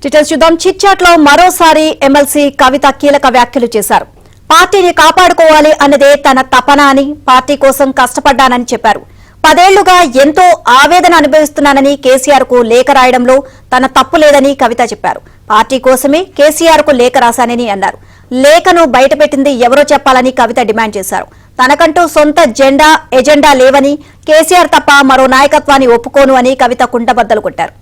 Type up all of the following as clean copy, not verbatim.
Details చూద్దాం. Chit-chat లో మరోసారి ఎమ్మెల్సీ కవిత కీలక వ్యాఖ్యలు చేశారు. పార్టీని కాపాడుకోవాలి అన్నదే తన తపన అని, పార్టీ కోసం కష్టపడ్డానని చెప్పారు. 10 ఏళ్లుగా ఎంతో ఆవేదన అనుభవిస్తున్నానని, కేసీఆర్ కు లేఖ రాయడంలో తన తప్పు లేదని కవిత చెప్పారు. పార్టీ కోసమే కేసీఆర్ కు లేఖ రాశానని అన్నారు. లేఖను బయటపెట్టింది ఎవరో చెప్పాలని కవిత డిమాండ్ చేశారు. తనకంటూ సొంత ఎజెండా లేవని, కేసీఆర్ తప్ప మరో నాయకత్వాన్ని ఒప్పుకోను అని కవిత కుండబద్దలు కొట్టారు.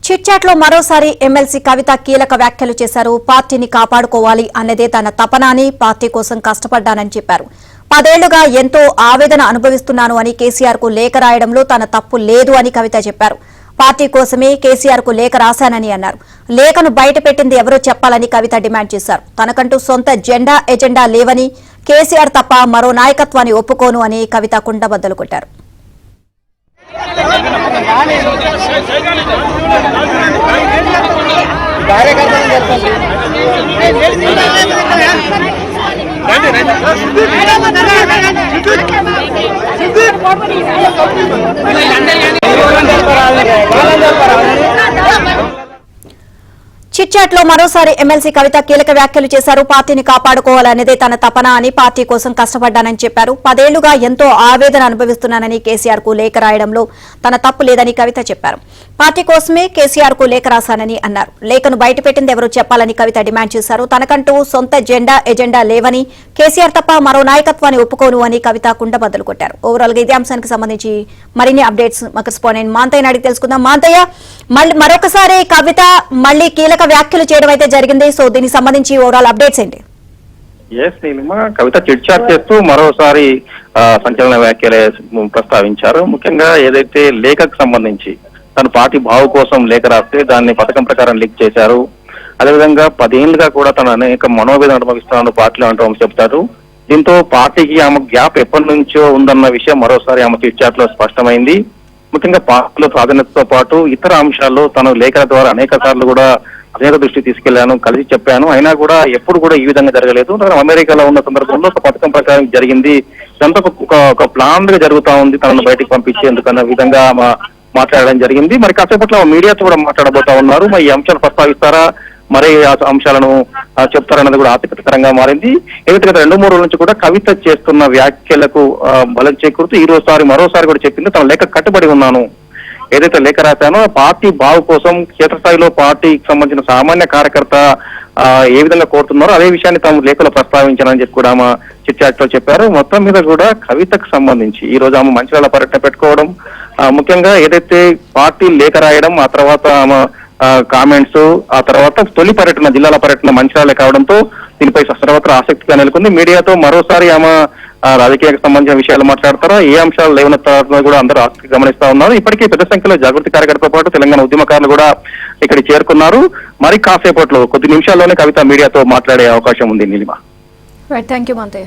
చిట్చాట్ లో మరోసారి ఎమ్మెల్సీ కవిత కీలక వ్యాఖ్యలు చేశారు. పార్టీని కాపాడుకోవాలి అన్నదే తన తపన అని, పార్టీ కోసం కష్టపడ్డానని చెప్పారు. 10 ఏళ్లుగా ఎంతో ఆవేదన అనుభవిస్తున్నాను అని, కేసీఆర్ కు లేఖ రాయడంలో తన తప్పు లేదు అని కవిత చెప్పారు. పార్టీ కోసమే కేసీఆర్ కు లేఖ రాశానని అన్నారు. లేఖను బయటపెట్టింది ఎవరో చెప్పాలని కవిత డిమాండ్ చేశారు. తనకంటూ సొంత ఎజెండా లేవని, కేసీఆర్ తప్ప మరో నాయకత్వాన్ని ఒప్పుకోను అని కవిత కుండబద్దలు కొట్టారు. చిట్చాట్ లో మరోసారి ఎమ్మెల్సీ కవిత కీలక వ్యాఖ్యలు చేశారు. పార్టీని కాపాడుకోవాలనేదే తన తపన అని, పార్టీ కోసం కష్టపడ్డానని చెప్పారు. 10 ఏళ్లుగా ఎంతో ఆవేదన అనుభవిస్తున్నానని, కేసీఆర్ కు లేఖ రాయడంలో తన తప్పు లేదని కవిత చెప్పారు. పార్టీ కోసమే కేసీఆర్ కు లేఖ రాశానని అన్నారు. లేఖను బయటపెట్టింది ఎవరో చెప్పాలని కవిత డిమాండ్ చేశారు. తనకంటూ సొంత ఎజెండా లేవని, కేసీఆర్ తప్ప మరో నాయకత్వాన్ని ఒప్పుకోను అని కవిత కుండబద్దలు కొట్టారు. ఓవరాల్ గా ఇదే అంశానికి సంబంధించి మరిన్ని అప్డేట్స్ మా కరెస్పాండెంట్ మాంతయ్య అడిగి తెలుసుకుందాం. మాంతయ్య, మరొకసారి కవిత మళ్లీ కీలక వ్యాఖ్యలు చేయడం అయితే జరిగింది. సో దీనికి సంబంధించి ఓవరాల్ అప్డేట్స్ ఏంటి? కవిత చిట్చాట్ చేస్తూ మరోసారి సంచలన వ్యాఖ్యలే ప్రస్తావించారు. ముఖ్యంగా ఏదైతే లేఖకు సంబంధించి తన పార్టీ బావు కోసం లేఖ రాస్తే దాన్ని పథకం ప్రకారం లీక్ చేశారు. అదేవిధంగా 10 ఏళ్లుగా కూడా తను అనేక మనోవేదన అనుభవిస్తున్నాను పార్టీలో అంటూ చెప్తారు. దీంతో పార్టీకి ఆమె గ్యాప్ ఎప్పటి నుంచో ఉందన్న విషయం మరోసారి ఆమె చిట్చాట్ లో స్పష్టమైంది. ముఖ్యంగా పార్టీలో ప్రాధాన్యతతో పాటు ఇతర అంశాల్లో తను లేఖల ద్వారా అనేక సార్లు కూడా అధినేత దృష్టి తీసుకెళ్లాను, కలిసి చెప్పాను. అయినా కూడా ఎప్పుడు కూడా ఈ విధంగా జరగలేదు. అమెరికాలో ఉన్న సందర్భంలో ఒక పథకం ప్రకారం జరిగింది. ఇదంతా ఒక ప్లాన్ గా జరుగుతా ఉంది, తనను బయటకు పంపించేందుకన్న విధంగా మాట్లాడడం జరిగింది. మరి కాసేపట్లో మీడియాతో కూడా మాట్లాడబోతా ఉన్నారు. మరి ఈ అంశాలు ప్రస్తావిస్తారా, మరి ఆ అంశాలను చెప్తారన్నది కూడా ఆసక్తికరంగా మారింది. ఏదైతే గత 2-3 రోజుల నుంచి కూడా కవిత చేస్తున్న వ్యాఖ్యలకు బలం చేకూరుతూ మరోసారి కూడా చెప్పింది, తన లేఖ కట్టుబడి ఉన్నాను. ఏదైతే లేఖ రాశానో పార్టీ బావు కోసం క్షేత్రస్థాయిలో పార్టీకి సంబంధించిన సామాన్య కార్యకర్త ఏ విధంగా కోరుతున్నారో అదే విషయాన్ని తాము లేఖలో ప్రస్తావించానని చెప్పి కూడా ఆమె చిట్చాట్ లో చెప్పారు. మొత్తం మీద కూడా కవితకు సంబంధించి ఈ రోజు ఆమె మంచిర్యాల పర్యటన పెట్టుకోవడం, ముఖ్యంగా ఏదైతే పార్టీ లేఖ రాయడం, ఆ తర్వాత ఆమె కామెంట్స్, ఆ తర్వాత తొలి పర్యటన జిల్లాల పర్యటన మంచిర్యాల కావడంతో దీనిపై సర్వత్రా ఆసక్తిగా నెలకొంది. మీడియాతో మరోసారి ఆమె రాజకీయాలకు సంబంధించిన విషయాలు మాట్లాడతారా, ఏ అంశాలు లేవనెత్తారో కూడా అందరూ ఆసక్తి గమనిస్తా ఉన్నారు. ఇప్పటికే పెద్ద సంఖ్యలో జాగృతి కార్యకర్తలతో పాటు తెలంగాణ ఉద్యమకారులు కూడా ఇక్కడ చేరుకున్నారు. మరి కాసేపట్లో కొద్ది నిమిషాల్లోనే కవిత మీడియాతో మాట్లాడే అవకాశం ఉంది. Neelima, thank you Manthaiah.